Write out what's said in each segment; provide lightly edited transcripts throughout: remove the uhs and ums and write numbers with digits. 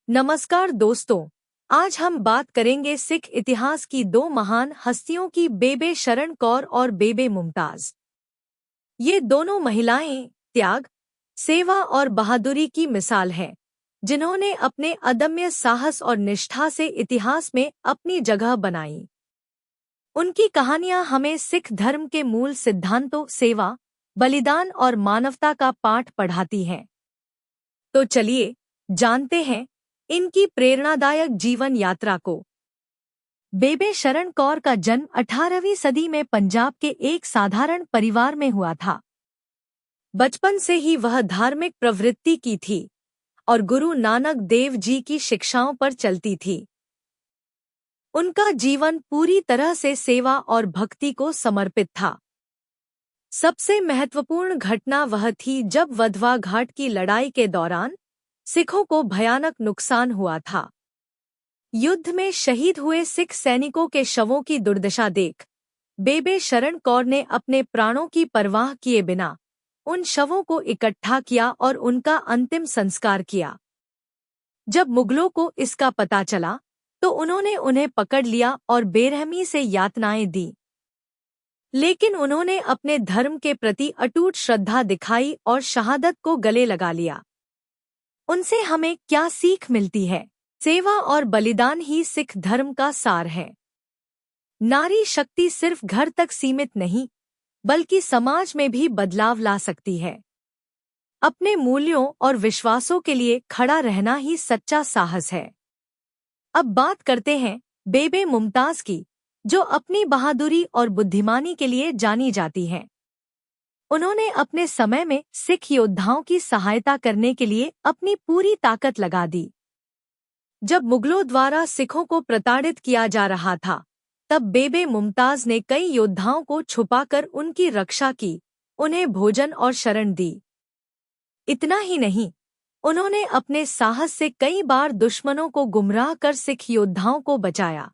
नमस्कार दोस्तों, आज हम बात करेंगे सिख इतिहास की दो महान हस्तियों की, बेबे शरण कौर और बेबे मुमताज। ये दोनों महिलाएं त्याग, सेवा और बहादुरी की मिसाल हैं, जिन्होंने अपने अदम्य साहस और निष्ठा से इतिहास में अपनी जगह बनाई। उनकी कहानियां हमें सिख धर्म के मूल सिद्धांतों सेवा, बलिदान और मानवता का पाठ पढ़ाती हैं। तो चलिए जानते हैं इनकी प्रेरणादायक जीवन यात्रा को। बेबे शरण कौर का जन्म 18वीं सदी में पंजाब के एक साधारण परिवार में हुआ था। बचपन से ही वह धार्मिक प्रवृत्ति की थी और गुरु नानक देव जी की शिक्षाओं पर चलती थी। उनका जीवन पूरी तरह से सेवा और भक्ति को समर्पित था। सबसे महत्वपूर्ण घटना वह थी जब वधवा घाट की लड़ाई के दौरान सिखों को भयानक नुकसान हुआ था। युद्ध में शहीद हुए सिख सैनिकों के शवों की दुर्दशा देख बेबे शरण कौर ने अपने प्राणों की परवाह किए बिना उन शवों को इकट्ठा किया और उनका अंतिम संस्कार किया। जब मुगलों को इसका पता चला तो उन्होंने उन्हें पकड़ लिया और बेरहमी से यातनाएं दी, लेकिन उन्होंने अपने धर्म के प्रति अटूट श्रद्धा दिखाई और शहादत को गले लगा लिया। उनसे हमें क्या सीख मिलती है? सेवा और बलिदान ही सिख धर्म का सार है। नारी शक्ति सिर्फ घर तक सीमित नहीं, बल्कि समाज में भी बदलाव ला सकती है। अपने मूल्यों और विश्वासों के लिए खड़ा रहना ही सच्चा साहस है। अब बात करते हैं बेबे मुमताज की, जो अपनी बहादुरी और बुद्धिमानी के लिए जानी जाती हैं। उन्होंने अपने समय में सिख योद्धाओं की सहायता करने के लिए अपनी पूरी ताकत लगा दी। जब मुगलों द्वारा सिखों को प्रताड़ित किया जा रहा था, तब बेबे मुमताज ने कई योद्धाओं को छुपाकर उनकी रक्षा की, उन्हें भोजन और शरण दी। इतना ही नहीं, उन्होंने अपने साहस से कई बार दुश्मनों को गुमराह कर सिख योद्धाओं को बचाया।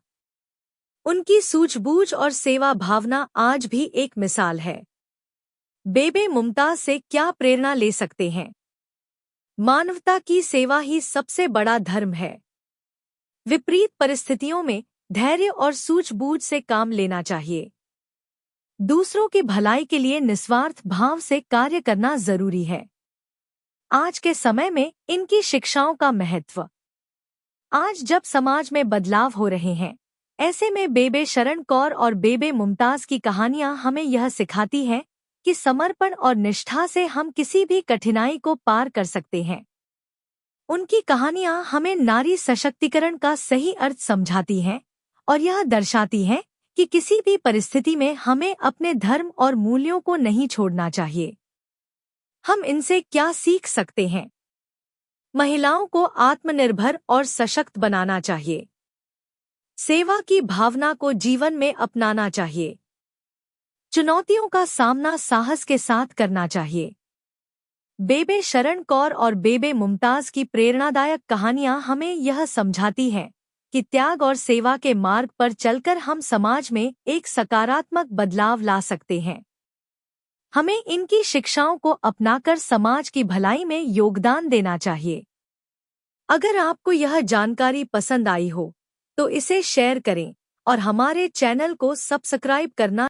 उनकी सूझबूझ और सेवा भावना आज भी एक मिसाल है। बेबे मुमताज से क्या प्रेरणा ले सकते हैं? मानवता की सेवा ही सबसे बड़ा धर्म है। विपरीत परिस्थितियों में धैर्य और सूझबूझ से काम लेना चाहिए। दूसरों की भलाई के लिए निस्वार्थ भाव से कार्य करना जरूरी है। आज के समय में इनकी शिक्षाओं का महत्व। आज जब समाज में बदलाव हो रहे हैं, ऐसे में बेबे शरण कौर और बेबे मुमताज की कहानियां हमें यह सिखाती हैं कि समर्पण और निष्ठा से हम किसी भी कठिनाई को पार कर सकते हैं। उनकी कहानियां हमें नारी सशक्तिकरण का सही अर्थ समझाती हैं और यह दर्शाती हैं कि किसी भी परिस्थिति में हमें अपने धर्म और मूल्यों को नहीं छोड़ना चाहिए। हम इनसे क्या सीख सकते हैं? महिलाओं को आत्मनिर्भर और सशक्त बनाना चाहिए। सेवा की भावना को जीवन में अपनाना चाहिए। चुनौतियों का सामना साहस के साथ करना चाहिए। बेबे शरण कौर और बेबे मुमताज की प्रेरणादायक कहानियां हमें यह समझाती हैं कि त्याग और सेवा के मार्ग पर चलकर हम समाज में एक सकारात्मक बदलाव ला सकते हैं। हमें इनकी शिक्षाओं को अपनाकर समाज की भलाई में योगदान देना चाहिए। अगर आपको यह जानकारी पसंद आई हो, तो इसे शेयर करें और हमारे चैनल को सब्सक्राइब करना